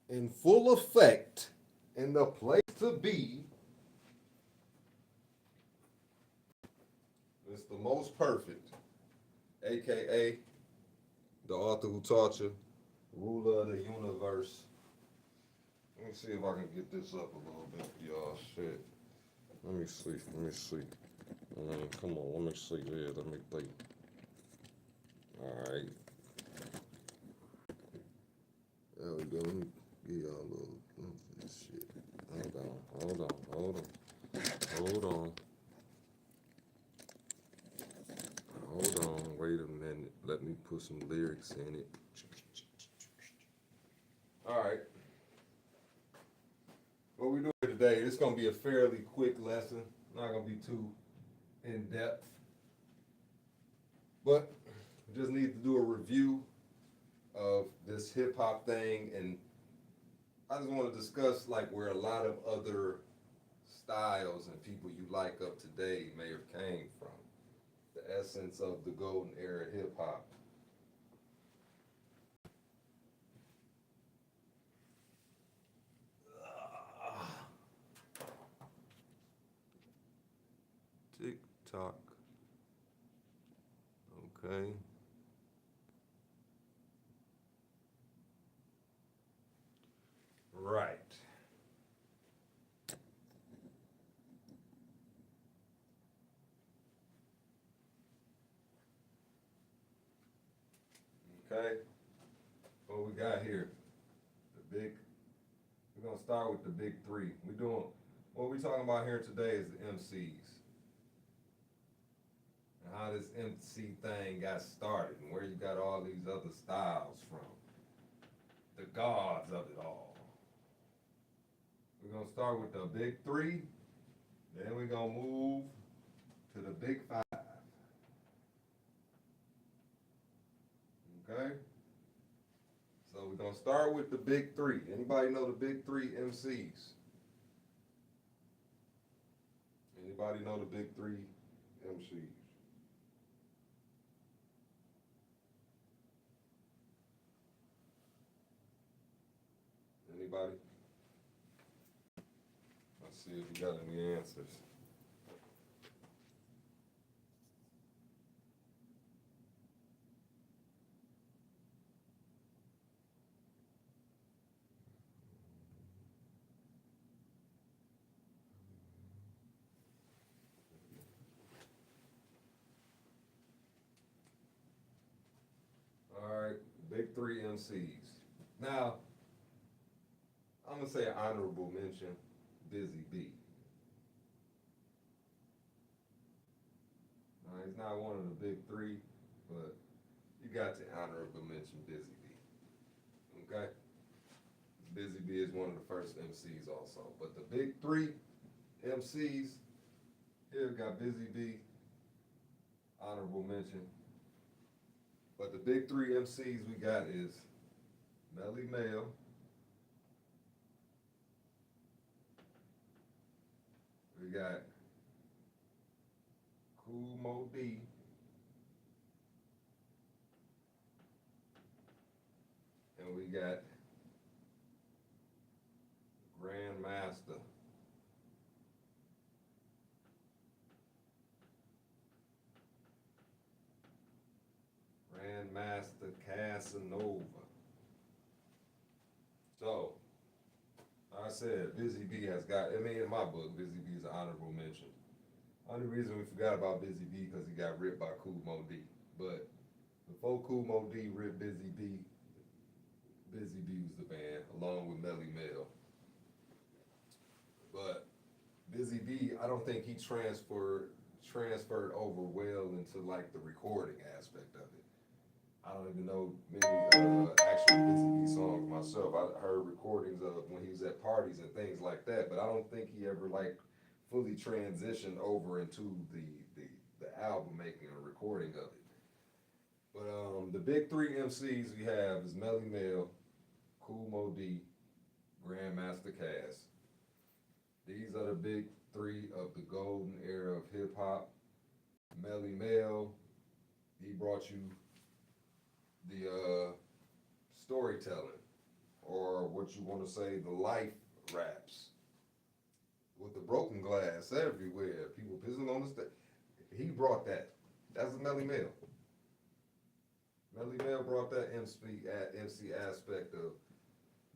in full effect, in the place to be. It's the most perfect, aka the author who taught you, ruler of the universe. Let me see if I can get this up a little bit for y'all. Shit. Let me see. Let me see. Come on. Let me see. Yeah, let me think. All right. There we go. Let me give y'all a little shit. Hold on. Hold on. Hold on. Hold on. Hold on. Wait a minute. Let me put some lyrics in it. All right. What we doing today? It's gonna be a fairly quick lesson. Not gonna be too in depth, but just need to do a review of this hip hop thing, and I just want to discuss like where a lot of other styles and people you like of today may have came from. The essence of the golden era hip hop. Tick tock. Okay. Right. Okay. What we got here? The big. We're gonna start with the big three. We doing what we talking about here today is the MCs and how this MC thing got started and where you got all these other styles from. The gods of it all. We're gonna start with the big three, then we're gonna move to the big five. Okay? So we're gonna start with the big three. Anybody know the big three MCs? Anybody know the big three MCs? Anybody? Let's see if you got any answers. All right, big three MCs. Now, I'm gonna say honorable mention, Busy B. He's not one of the big three, but you got to honorable mention Busy B. Okay? Busy B is one of the first MCs also. But the big three MCs, here we got Busy B, honorable mention. But the big three MCs we got is Melly Mel, we got Kool Mo D, and we got Grandmaster. Grandmaster Casanova. So, I said Busy B has got, I mean, in my book, Busy B is an honorable mention. Only reason we forgot about Busy B because he got ripped by Kool Mo D. But before Kool Mo D ripped Busy B, Busy B was the band, along with Melly Mel. But Busy B, I don't think he transferred over well into like the recording aspect of it. I don't even know many actual Busy B songs myself. I heard recordings of when he was at parties and things like that, but I don't think he ever like fully transitioned over into the album making or recording of it. But the big three MCs we have is Melly Mel, Kool Mo D, Grandmaster Caz. These are the big three of the golden era of hip hop. Melly Mel, he brought you the storytelling or what you want to say, the life raps with the broken glass everywhere, people pissing on the stage. He brought that. That's a Melly Mel. Melly Mel brought that MC aspect of.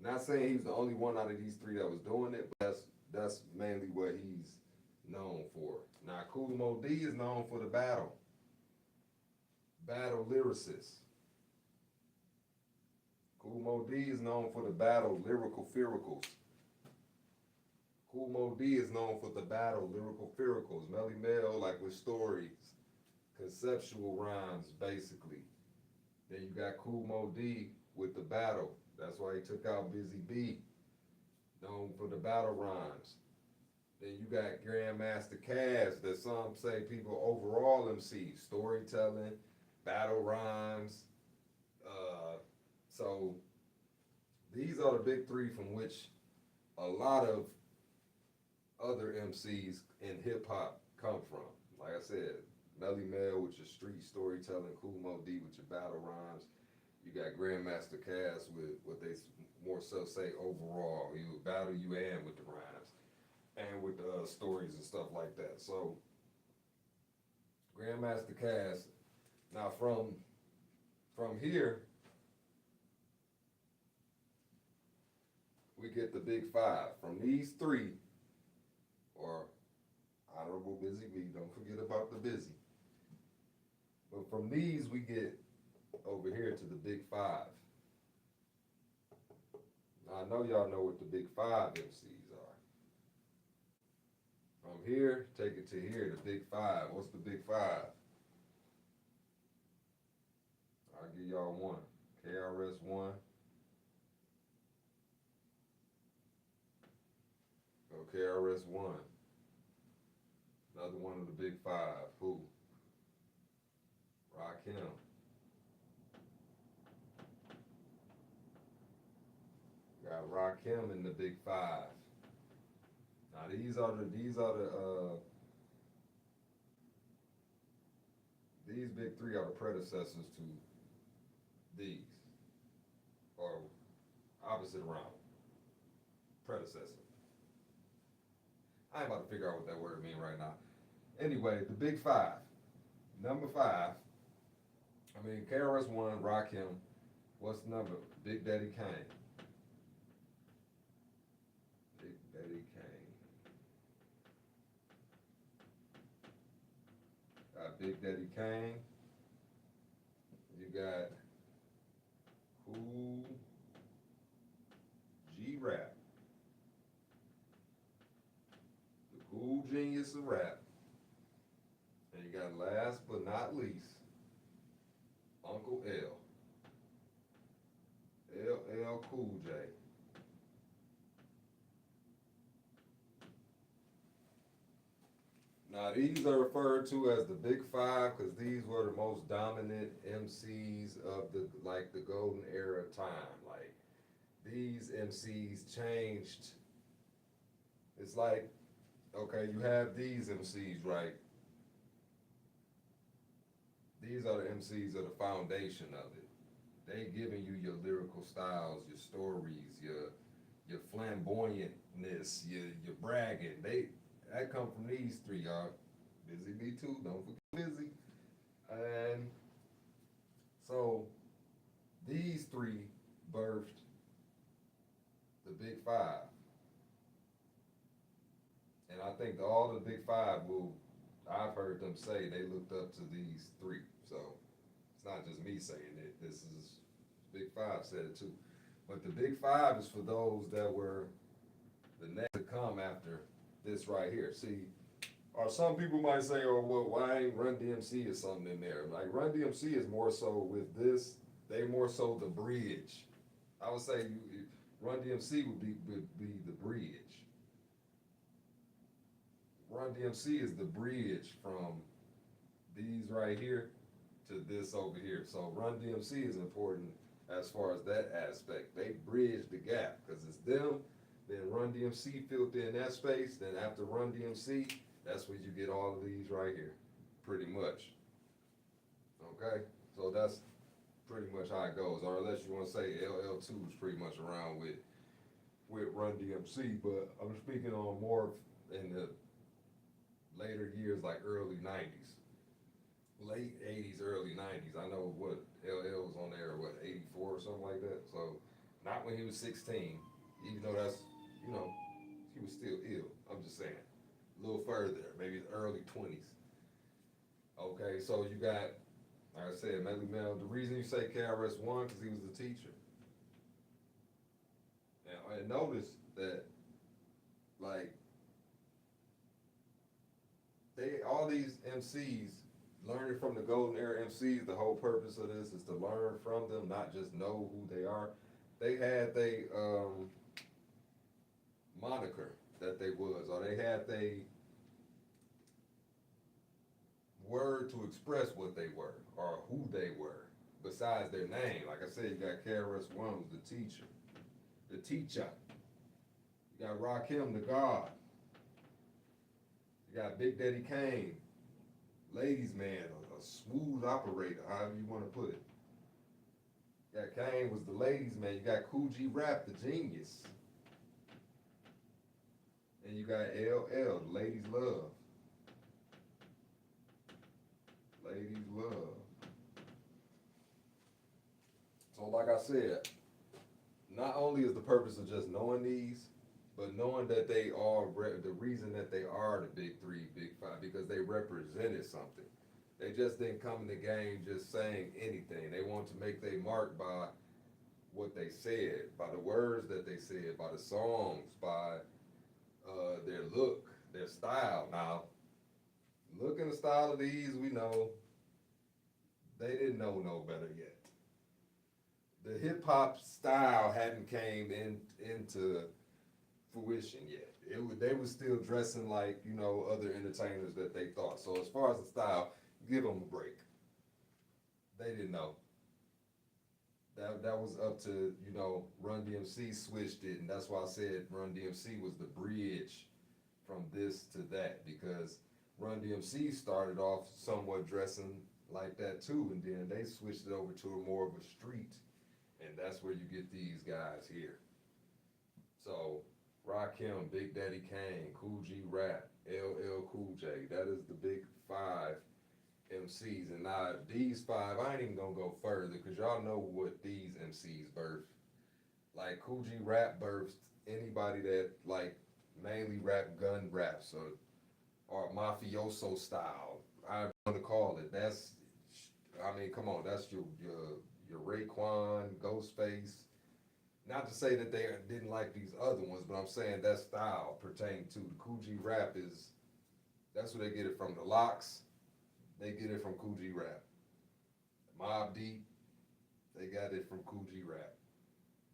Not saying he's the only one out of these three that was doing it, but that's mainly what he's known for. Now, Kool Moe Dee is known for the battle lyricist. Kool Moe Dee is known for the battle lyrical firicals. Kool Moe Dee is known for the battle lyrical firicals. Melly Mel, like with stories, conceptual rhymes, basically. Then you got Kool Moe Dee with the battle. That's why he took out Busy B, known for the battle rhymes. Then you got Grandmaster Caz, that some say people overall MC, storytelling, battle rhymes. So these are the big three from which a lot of other MCs in hip hop come from. Like I said, Melly Mel with your street storytelling, Kool Moe Dee with your battle rhymes. You got Grandmaster Caz with what they more so say overall. You battle you and with the rhymes and with the stories and stuff like that. So Grandmaster Caz. Now from here, we get the big five. From these three, or Honorable Busy B, don't forget about the Busy. But from these, we get over here to the big five. Now, I know y'all know what the big five MCs are. From here, take it to here, the big five. What's the big five? I'll give y'all one. KRS One. Go KRS One. Another one of the big five. Who? Rakim. Got Rakim in the big five. Now these big three are the predecessors to these, or opposite around. Predecessor. I ain't about to figure out what that word means right now. Anyway, the big five. Number five. KRS One, Rakim. What's the number? Big Daddy Kane. Big Daddy Kane. Got Big Daddy Kane. You got Kool G Rap. The Cool Genius of Rap. And you got last but not least, Uncle L. LL Cool J. Now these are referred to as the Big Five because these were the most dominant MCs of the golden era time. Like these MCs changed. It's like, okay, you have these MCs, right? These are the MCs of the foundation of it. They giving you your lyrical styles, your stories, your flamboyantness, your bragging. That come from these three, y'all. Busy B too, don't forget Busy. And so these three birthed the Big Five. And I think all the Big Five I've heard them say they looked up to these three. So it's not just me saying it. This is Big Five said it too. But the Big Five is for those that were the next to come after this right here. See, or some people might say, oh, well, why ain't Run DMC or something in there? Like Run DMC is more so with this, they more so the bridge. I would say Run DMC would be the bridge. Run DMC is the bridge from these right here to this over here. So Run DMC is important as far as that aspect. They bridge the gap because it's them, then Run DMC filled in that space, then after Run DMC, that's where you get all of these right here, pretty much. Okay, so that's pretty much how it goes. Or unless you want to say LL2 is pretty much around with Run DMC, but I'm speaking on more in the later years, like early '90s, late '80s, early '90s. I know what LL was on there, what '84 or something like that. So not when he was 16, even though that's you know he was still ill. I'm just saying, a little further, maybe his early 20s. Okay, so you got, like I said, Melly Mel. The reason you say KRS One because he was the teacher. And notice that, like, they all these MCs learning from the golden era MCs. The whole purpose of this is to learn from them, not just know who they are. They had they moniker that they was, or they had they word to express what they were or who they were besides their name. Like I said, you got KRS One who's the teacher, the teacher. You got Rakim the God. You got Big Daddy Kane, ladies man, a smooth operator, however you want to put it. You got Kane was the ladies man. You got Kool G Rap, the genius. And you got LL, the ladies love. Ladies love. So like I said, not only is the purpose of just knowing these, but knowing that they are, the reason that they are the big three, big five, because they represented something. They just didn't come in the game just saying anything. They want to make their mark by what they said, by the words that they said, by the songs, by their look, their style. Now, look and the style of these, we know they didn't know no better yet. The hip hop style hadn't came into fruition yet. They were still dressing like other entertainers that they thought. So as far as the style, give them a break. They didn't know. That was up to Run DMC switched it, and that's why I said Run DMC was the bridge from this to that, because Run DMC started off somewhat dressing like that too, and then they switched it over to a more of a street, and that's where you get these guys here. So Rakim, Big Daddy Kane, Kool G Rap, LL Cool J. That is the big five MCs. And now these five, I ain't even gonna go further because y'all know what these MCs birthed. Like Kool G Rap birthed anybody that like mainly rap gun raps or mafioso style. I want to call it. Come on, that's your Raekwon, Ghostface. Not to say that they didn't like these other ones, but I'm saying that style pertained to the Kool G Rap that's where they get it from. The Locks, they get it from Kool G Rap. Mobb Deep, they got it from Kool G Rap.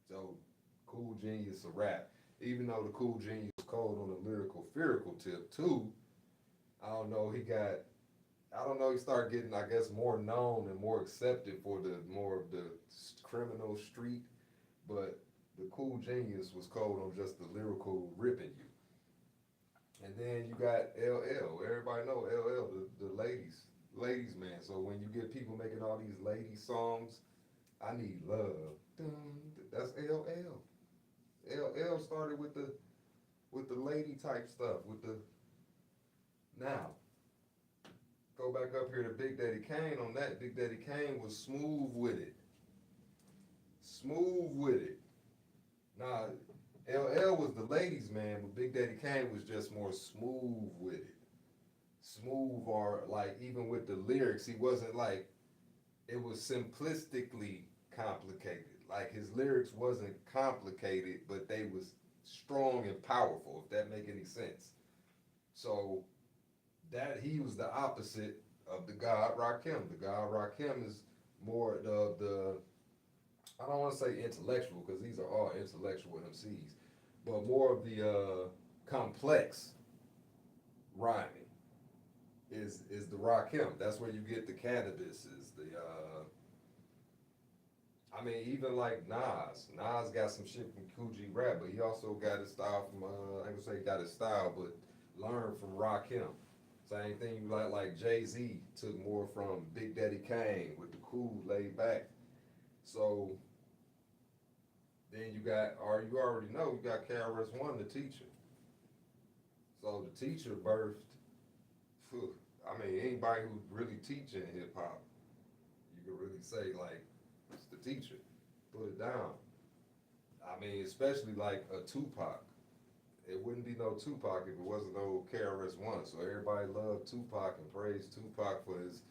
So Kool Genius a rap. Even though the Kool Genius was cold on the lyrical tip too, I don't know, he started getting, I guess, more known and more accepted for the more of the criminal street, but the Kool Genius was cold on just the lyrical ripping you. And then you got LL. Everybody know LL, the ladies man. So when you get people making all these lady songs, I need love. That's LL. LL started with the lady type stuff. Now go back up here to Big Daddy Kane on that. Big Daddy Kane was smooth with it. Smooth with it. Now, LL was the ladies' man, but Big Daddy Kane was just more smooth with it. Smooth, or like even with the lyrics, he wasn't like, it was simplistically complicated. Like his lyrics wasn't complicated, but they was strong and powerful, if that make any sense. So that he was the opposite of the God Rakim. The God Rakim is more the I don't want to say intellectual because these are all intellectual MCs, but more of the complex rhyming is the Rakim. That's where you get the cannabis, is the even like Nas. Nas got some shit from Kool G Rap, but he also got his style from I ain't gonna say he got his style, but learned from Rakim. Same thing like Jay-Z took more from Big Daddy Kane with the cool laid back So then you got, or you already know, you got KRS-One, the teacher. So the teacher birthed, phew, I mean, anybody who's really teaching hip hop, you can really say like, it's the teacher. Put it down. I mean, especially like a Tupac. It wouldn't be no Tupac if it wasn't no KRS-One. So everybody loved Tupac and praised Tupac for his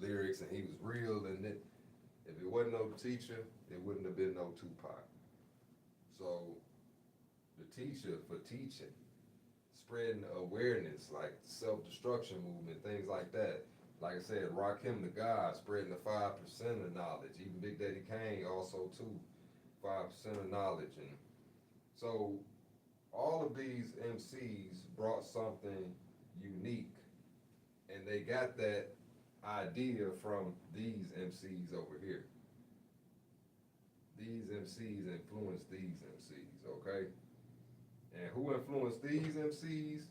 lyrics, and he was real. And if it wasn't no teacher, it wouldn't have been no Tupac. So the teacher for teaching, spreading awareness, like self-destruction movement, things like that. Like I said, Rakim the God, spreading the 5% of knowledge. Even Big Daddy Kane also too, 5% of knowledge. And so all of these MCs brought something unique, and they got that idea from these MCs over here. These MCs influenced these MCs, okay? And who influenced these MCs?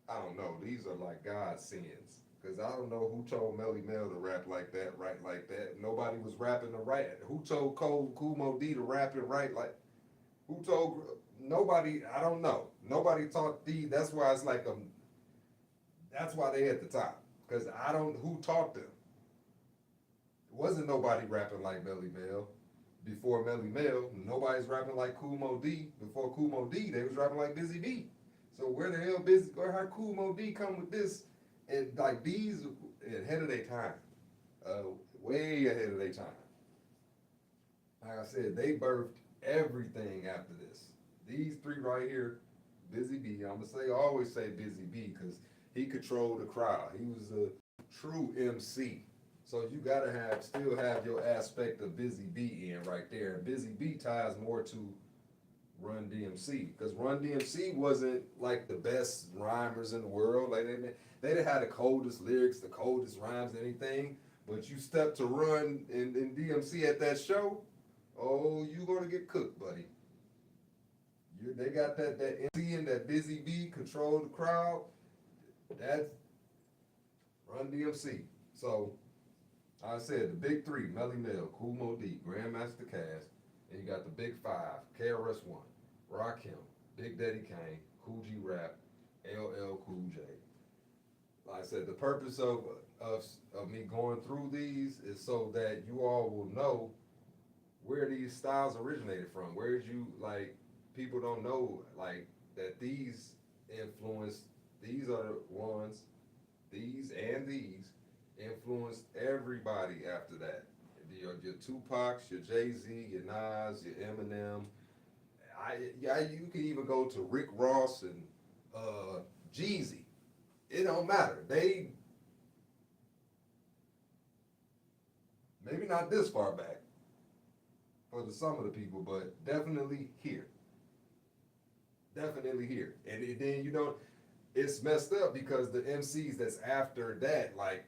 I don't know. These are like God's sins. Because I don't know who told Melly Mel to rap like that, write like that. Nobody was rapping to write. Who told Kool Moe Dee to rap and write like, who told, nobody, I don't know. Nobody taught these. That's why it's like, that's why they at the top. Because I don't, who taught them? It wasn't nobody rapping like Melly Mel. Before Melly Mel, nobody's rapping like Kool Moe Dee. Before Kool Moe Dee, they was rapping like Busy B. So where the hell how Kool Moe Dee come with this? And like these ahead of their time, way ahead of their time. Like I said, they birthed everything after this. These three right here, Busy B. I'm gonna say always say Busy B because he controlled the crowd. He was a true MC. So you gotta still have your aspect of Busy B in right there. And Busy B ties more to Run DMC because Run DMC wasn't like the best rhymers in the world. Like they didn't have the coldest lyrics, the coldest rhymes, anything. But you step to Run in DMC at that show, oh, you gonna get cooked, buddy. They got that MC and that Busy B control the crowd. That's Run DMC. So I said the big three: Melly Mel, Kool Moe Dee, Grandmaster Caz, and you got the big five: KRS-One, Rakim, Big Daddy Kane, Kool G Rap, LL Cool J. Like I said, the purpose of me going through these is so that you all will know where these styles originated from. Where did you like? People don't know like that these influenced. These are the ones. These and these influenced everybody after that. Your Tupacs, your Jay-Z, your Nas, your Eminem. You can even go to Rick Ross and Jeezy. It don't matter. They maybe not this far back for some of the people, but definitely here. Definitely here. And then it's messed up because the MCs that's after that, like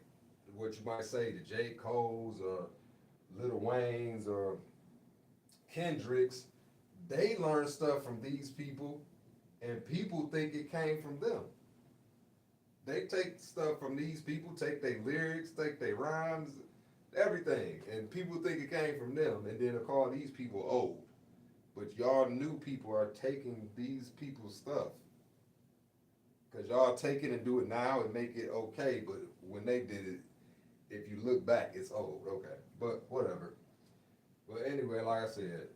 what you might say, the J. Cole's or Lil Wayne's or Kendrick's, they learn stuff from these people and people think it came from them. They take stuff from these people, take their lyrics, take their rhymes, everything, and people think it came from them, and then they call these people old. But y'all new people are taking these people's stuff. Because y'all take it and do it now and make it okay, but when they did it, if you look back, it's old, okay. But whatever. But anyway, like I said,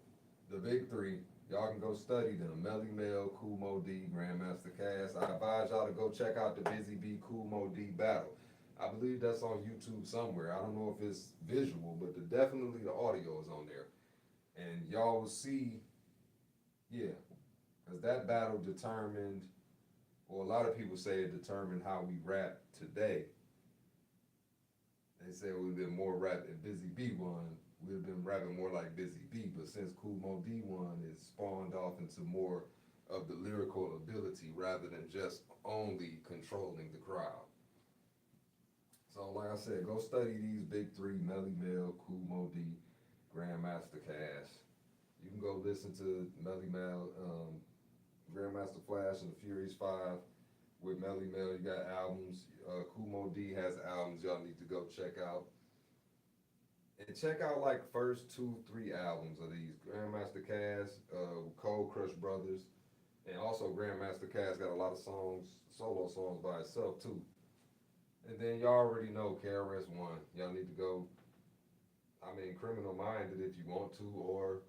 the big three, y'all can go study them. Melly Mel, Kool Moe Dee, Grandmaster Caz. I advise y'all to go check out the Busy B Kool Moe Dee battle. I believe that's on YouTube somewhere. I don't know if it's visual, but definitely the audio is on there. And y'all will see, yeah, because that battle determined, or a lot of people say it determined how we rap today. They say we've been more rap if Busy B won. We've been rapping more like Busy B, but since Kool Moe Dee won, it spawned off into more of the lyrical ability rather than just only controlling the crowd. So like I said, go study these big three: Melly Mel, Kool Moe Dee, Grandmaster Caz. You can go listen to Melly Mel, Grandmaster Flash and the Furious Five. With Melly Mel, you got albums. Kool Moe Dee has albums y'all need to go check out. And check out like first two, three albums of these Grandmaster Caz, Cold Crush Brothers, and also Grandmaster Caz got a lot of songs, solo songs by itself too. And then y'all already know KRS One. Y'all need to go. I mean, Criminal Minded if you want to, or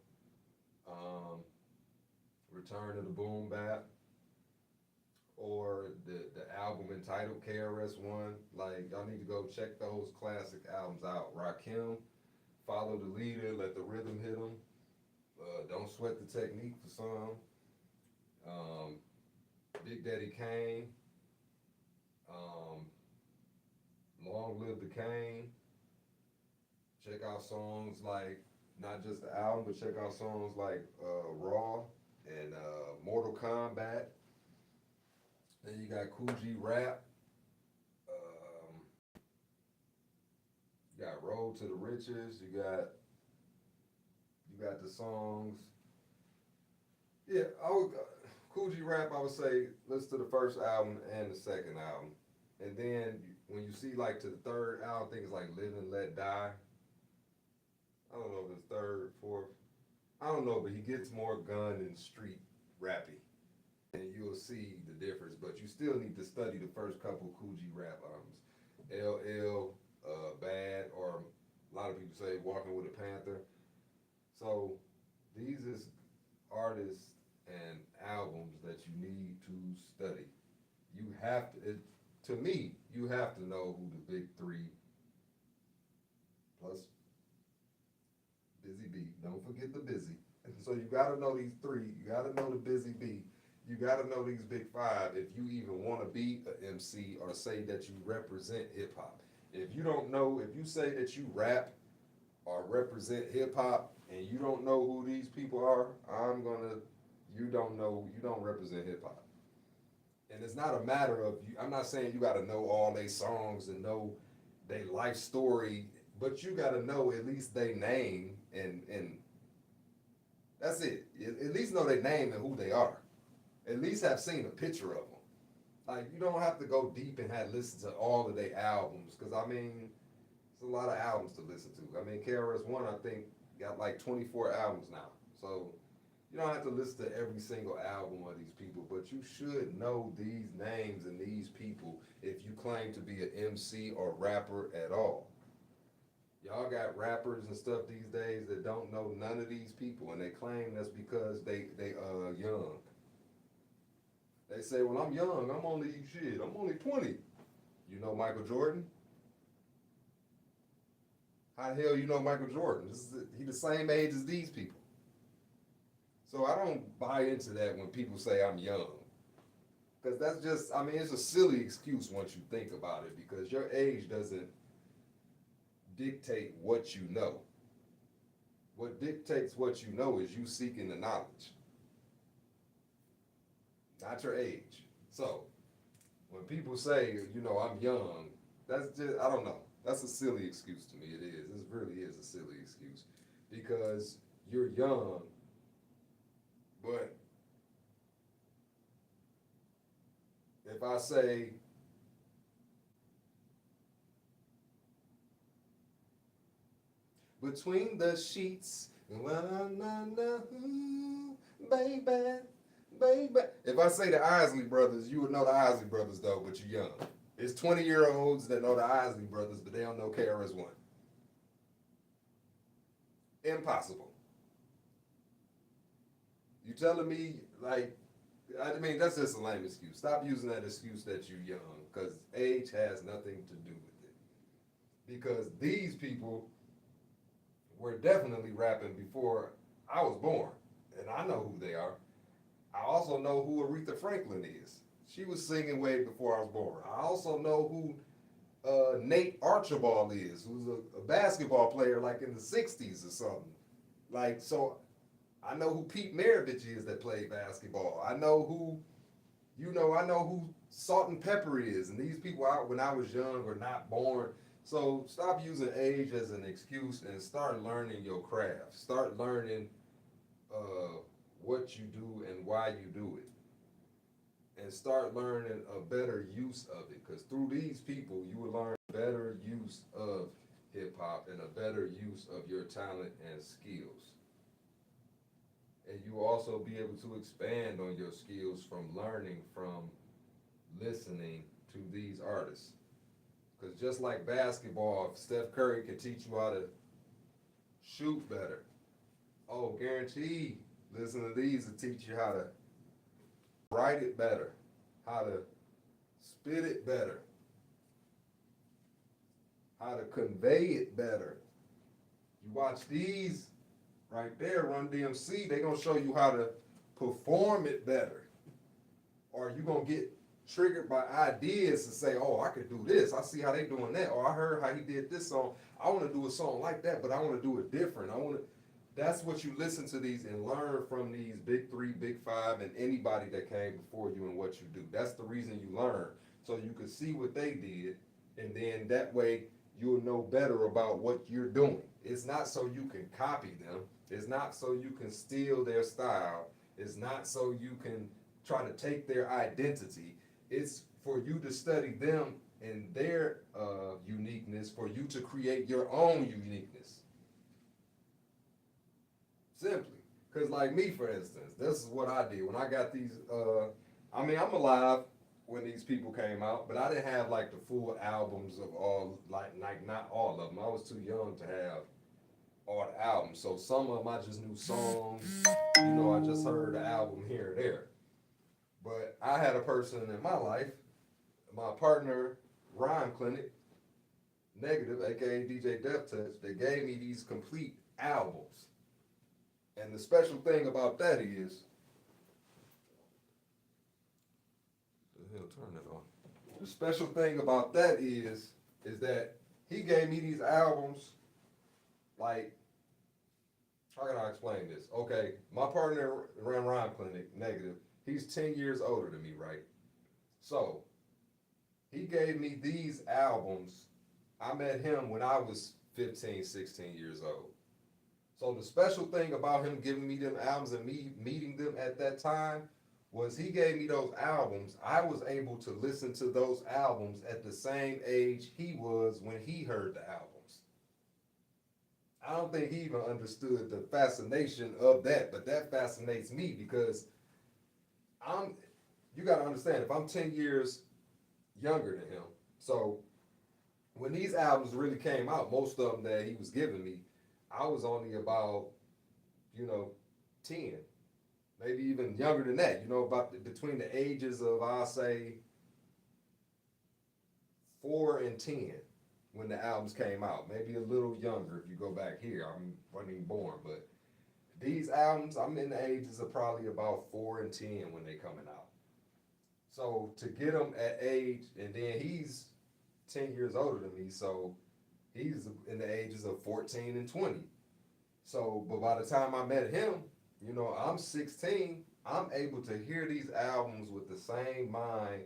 um, Return to the Boom Bap, or the album entitled KRS One. Like y'all need to go check those classic albums out. Rakim, Follow the Leader, Let the Rhythm Hit 'em. Don't Sweat the Technique for some. Um, Big Daddy Kane. Um, Long Live the Kane. Check out songs like not just the album, but check out songs like Raw and Mortal Kombat. Then you got Cool G Rap. Um, you got Road to the Riches. You got the songs. Yeah, I would Cool G Rap. I would say listen to the first album and the second album, and then when you see like to the third album, I think it's like Live and Let Die. I don't know if it's third, fourth. I don't know, but he gets more gun and street rappy, and you'll see the difference. But you still need to study the first couple Cool G Rap albums, LL, Bad, or a lot of people say Walking with a Panther. So these is artists and albums that you need to study. You have to. To me, you have to know who the big three plus Busy Bee. Don't forget the Busy. So you got to know these three. You got to know the Busy Bee. You got to know these big five if you even want to be an MC or say that you represent hip hop. If you don't know, if you say that you rap or represent hip hop and you don't know who these people are, you don't know, you don't represent hip hop. And it's not a matter of, I'm not saying you got to know all their songs and know their life story, but you got to know at least their name and that's it. At least know their name and who they are. At least have seen a picture of them. Like you don't have to go deep and have listened to all of their albums because I mean, it's a lot of albums to listen to. I mean, KRS One I think got like 24 albums now, so you don't have to listen to every single album of these people, but you should know these names and these people if you claim to be an MC or rapper at all. Y'all got rappers and stuff these days that don't know none of these people, and they claim that's because they young. They say, "Well, I'm young. I'm only shit. I'm only 20." You know Michael Jordan? How the hell you know Michael Jordan? He the same age as these people. So I don't buy into that when people say I'm young. Because that's just, I mean, it's a silly excuse once you think about it because your age doesn't dictate what you know. What dictates what you know is you seeking the knowledge, not your age. So when people say, you know, I'm young, that's just, I don't know. That's a silly excuse to me. It is. This really is a silly excuse because you're young, but if I say, between the sheets, baby, baby. If I say the Isley Brothers, you would know the Isley Brothers though, but you're young. It's 20-year-olds that know the Isley Brothers, but they don't know KRS One. Impossible. You telling me like, I mean, that's just a lame excuse. Stop using that excuse that you're young, because age has nothing to do with it. Because these people were definitely rapping before I was born, and I know who they are. I also know who Aretha Franklin is. She was singing way before I was born. I also know who Nate Archibald is, who's a basketball player like in the 60s or something. Like, so I know who Pete Maravich is that played basketball. I know who, I know who Salt and Pepper is. And these people out when I was young were not born. So stop using age as an excuse and start learning your craft. Start learning what you do and why you do it. And start learning a better use of it. Because through these people, you will learn better use of hip hop and a better use of your talent and skills. And you will also be able to expand on your skills from learning from listening to these artists. Because just like basketball, if Steph Curry can teach you how to shoot better, oh, guaranteed, listen to these to teach you how to write it better, how to spit it better, how to convey it better. You watch these right there, Run DMC, they gonna show you how to perform it better. Or you gonna get triggered by ideas to say, oh, I could do this. I see how they doing that. Or I heard how he did this song. I wanna do a song like that, but I wanna do it different. That's what you listen to these and learn from these big three, big five, and anybody that came before you and what you do. That's the reason you learn. So you can see what they did, and then that way you'll know better about what you're doing. It's not so you can copy them. It's not so you can steal their style. It's not so you can try to take their identity. It's for you to study them and their uniqueness, for you to create your own uniqueness. Simply. Because like me, for instance, this is what I did. When I got these, I'm alive when these people came out, but I didn't have like the full albums of all, like not all of them. I was too young to have all the albums. So some of them I just knew songs, I just heard the album here and there. But I had a person in my life, my partner, Rhyme Clinic, Negative, aka DJ Death Touch, that gave me these complete albums. And the special thing about that is, the hell, turn it on. The special thing about that is that he gave me these albums, like, how can I explain this? Okay, my partner ran Rhyme Clinic, Negative. He's 10 years older than me, right? So, he gave me these albums. I met him when I was 15, 16 years old. So the special thing about him giving me them albums and me meeting them at that time was he gave me those albums. I was able to listen to those albums at the same age he was when he heard the albums. I don't think he even understood the fascination of that, but that fascinates me because you gotta understand, if I'm 10 years younger than him, so when these albums really came out, most of them that he was giving me, I was only about, 10, maybe even younger than that, between the ages of, I'll say, 4 and 10 when the albums came out. Maybe a little younger if you go back here. I wasn't even born, but these albums, I'm in the ages of probably about 4 and 10 when they coming out. So to get them at age, and then he's 10 years older than me, so he's in the ages of 14 and 20. So, but by the time I met him, I'm 16, I'm able to hear these albums with the same mind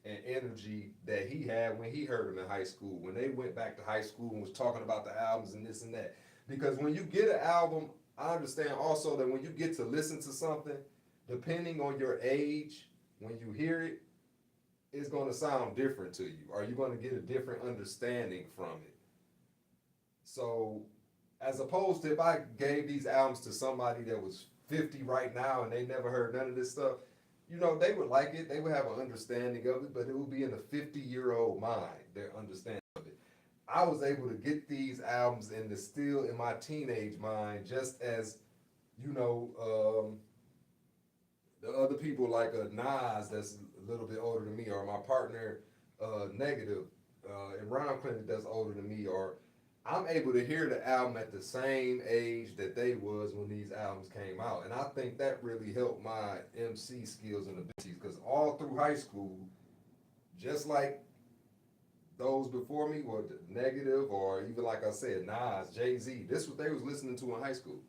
and energy that he had when he heard them in high school, when they went back to high school and was talking about the albums and this and that. Because when you get an album, I understand also that when you get to listen to something, depending on your age, when you hear it, it's going to sound different to you, or you're going to get a different understanding from it. So, as opposed to if I gave these albums to somebody that was 50 right now and they never heard none of this stuff, they would like it, they would have an understanding of it, but it would be in a 50-year-old mind, their understanding of it. I was able to get these albums and it's still in my teenage mind, just as, the other people like Nas that's a little bit older than me, or my partner Negative in Rhyme Clinic that's older than me, or I'm able to hear the album at the same age that they was when these albums came out. And I think that really helped my MC skills and abilities, because all through high school, just like those before me were Negative, or even like I said, Nas, Jay-Z, this is what they was listening to in high school.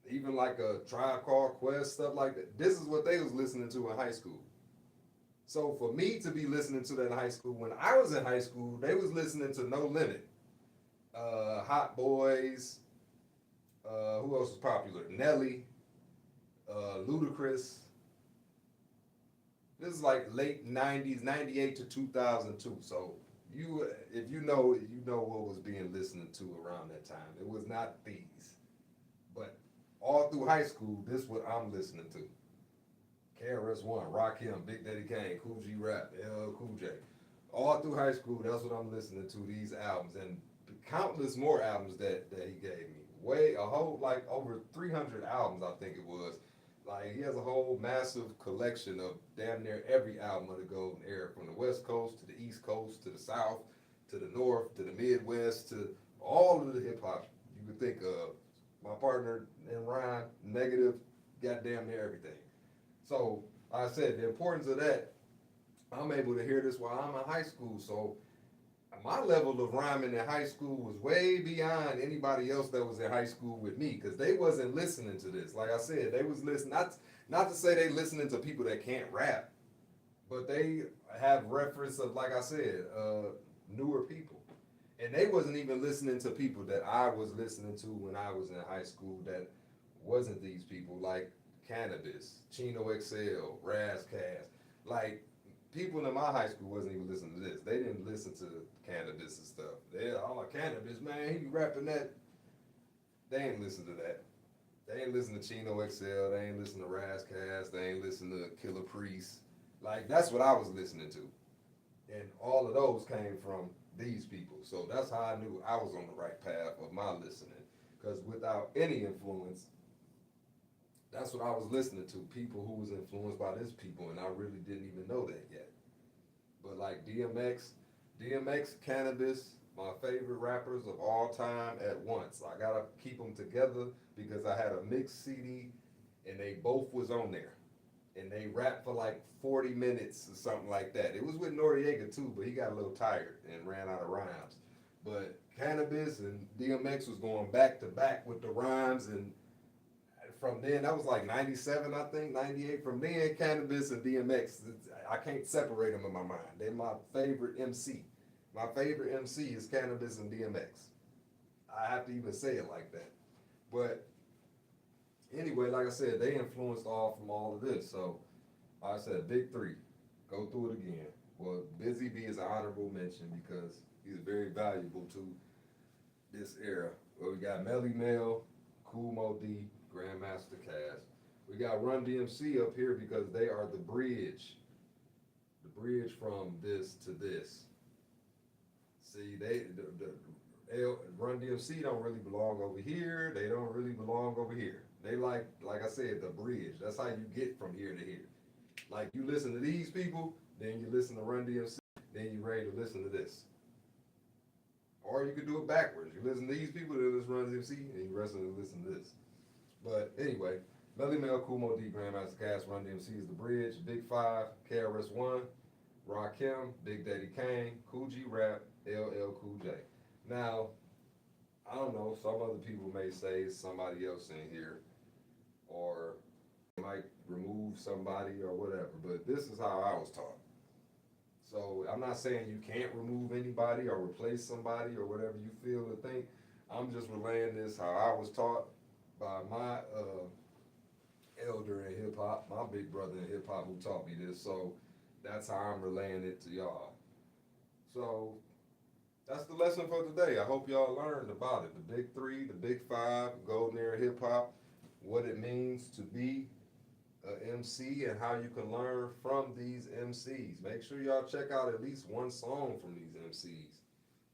Even like a Tribe Called Quest, stuff like that. This is what they was listening to in high school. So for me to be listening to that in high school, when I was in high school, they was listening to No Limit, Hot Boys, who else was popular? Nelly, Ludacris. This is like late 90s, 98 to 2002. So if you know what was being listened to around that time. It was not these, but all through high school, this what I'm listening to. KRS-One, Rakim, Big Daddy Kane, Cool G Rap, LL Cool J. All through high school, that's what I'm listening to, these albums, and countless more albums that he gave me. A whole, like, over 300 albums, I think it was. Like, he has a whole massive collection of damn near every album of the Golden Era, from the West Coast to the East Coast to the South to the North to the Midwest to all of the hip hop you could think of. My partner in rhyme, Negative, got damn near everything. So, like I said, the importance of that, I'm able to hear this while I'm in high school. So, my level of rhyming in high school was way beyond anybody else that was in high school with me, because they wasn't listening to this. Like I said, they was listening, not to say they listening to people that can't rap, but they have reference of, like I said, newer people. And they wasn't even listening to people that I was listening to when I was in high school that wasn't these people, like Cannabis, Chino XL, Razzcast. Like, people in my high school wasn't even listening to this. They didn't listen to Cannabis and stuff. They all Cannabis, man, he be rapping that. They ain't listen to that. They ain't listen to Chino XL. They ain't listen to Razzcast. They ain't listen to Killer Priest. Like, that's what I was listening to. And all of those came from these people. So that's how I knew I was on the right path of my listening. Because without any influence, that's what I was listening to. People who was influenced by this people, and I really didn't even know that yet. But like DMX, Cannabis, my favorite rappers of all time at once. I gotta keep them together because I had a mixed CD, and they both was on there, and they rapped for like 40 minutes or something like that. It was with Noriega too, but he got a little tired and ran out of rhymes. But Cannabis and DMX was going back to back with the rhymes, and from then, that was like 97, I think, 98. From then, Cannabis and DMX, I can't separate them in my mind. They're my favorite MC. My favorite MC is Cannabis and DMX. I have to even say it like that. But anyway, like I said, they influenced all from all of this. So, like I said, big three. Go through it again. Well, Busy B is an honorable mention because he's very valuable to this era. Well, we got Melly Mel, Kool Moe Dee, Grandmaster Caz. We got Run DMC up here because they are the bridge from this to this. See, Run DMC don't really belong over here. They don't really belong over here. They like I said, the bridge. That's how you get from here to here. Like, you listen to these people, then you listen to Run DMC, then you ready to listen to this. Or you could do it backwards. You listen to these people, then listen to Run DMC, and you rest of it listen to this. But anyway, Melly Mel, Kool Moe Dee, Grandmaster Caz, Run DMC is the bridge. Big Five, KRS-One, Rakim, Big Daddy Kane, Cool G Rap, LL Cool J. Now, I don't know, some other people may say it's somebody else in here, or they might remove somebody or whatever, but this is how I was taught. So I'm not saying you can't remove anybody or replace somebody or whatever you feel or think. I'm just relaying this how I was taught by my elder in hip hop, my big brother in hip hop who taught me this. So that's how I'm relaying it to y'all. So that's the lesson for today. I hope y'all learned about it. The big three, the big five, Golden Era hip hop, what it means to be a MC and how you can learn from these MCs. Make sure y'all check out at least one song from these MCs,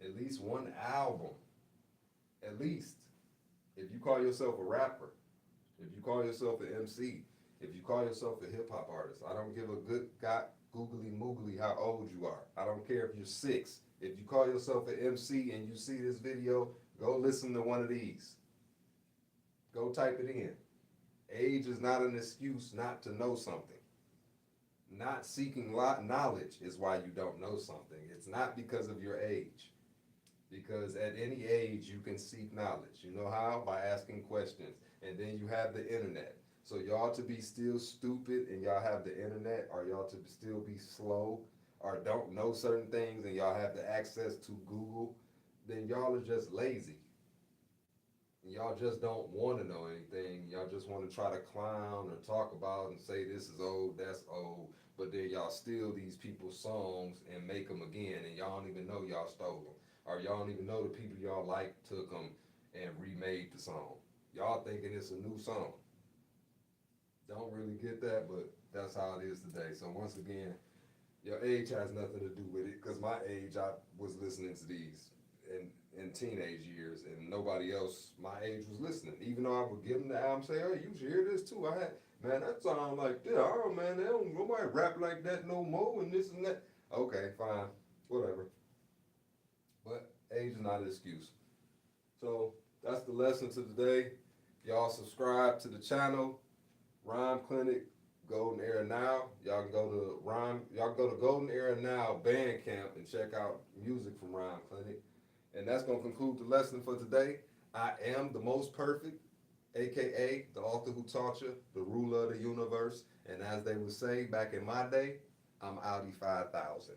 at least one album, at least. If you call yourself a rapper, if you call yourself an MC, if you call yourself a hip hop artist, I don't give a good got googly moogly how old you are. I don't care if you're 6. If you call yourself an MC and you see this video, go listen to one of these. Go type it in. Age is not an excuse not to know something. Not seeking knowledge is why you don't know something. It's not because of your age. Because at any age you can seek knowledge. You know how? By asking questions. And then you have the internet. So y'all to be still stupid and y'all have the internet, or y'all to still be slow or don't know certain things and y'all have the access to Google, then y'all are just lazy. y'all just don't want to know anything. Y'all just want to try to clown or talk about and say this is old, that's old. But then y'all steal these people's songs and make them again, and y'all don't even know y'all stole them, or y'all don't even know the people y'all like took them and remade the song. Y'all thinking it's a new song. Don't really get that, but that's how it is today. So once again, your age has nothing to do with it, because my age, I was listening to these in teenage years, and nobody else my age was listening. Even though I would give them the album, say, "Hey, you should hear this too." I had, man, that sound like this. Oh man, they don't nobody rap like that no more, and this and that. Okay, fine, whatever. But age is not an excuse. So that's the lesson to today. Y'all subscribe to the channel. Rhyme Clinic, Golden Era Now. Y'all can go to Rhyme. Y'all go to Golden Era Now Bandcamp and check out music from Rhyme Clinic. And that's gonna conclude the lesson for today. I am the most perfect, aka the author who taught you, the ruler of the universe. And as they would say back in my day, I'm Audi 5000.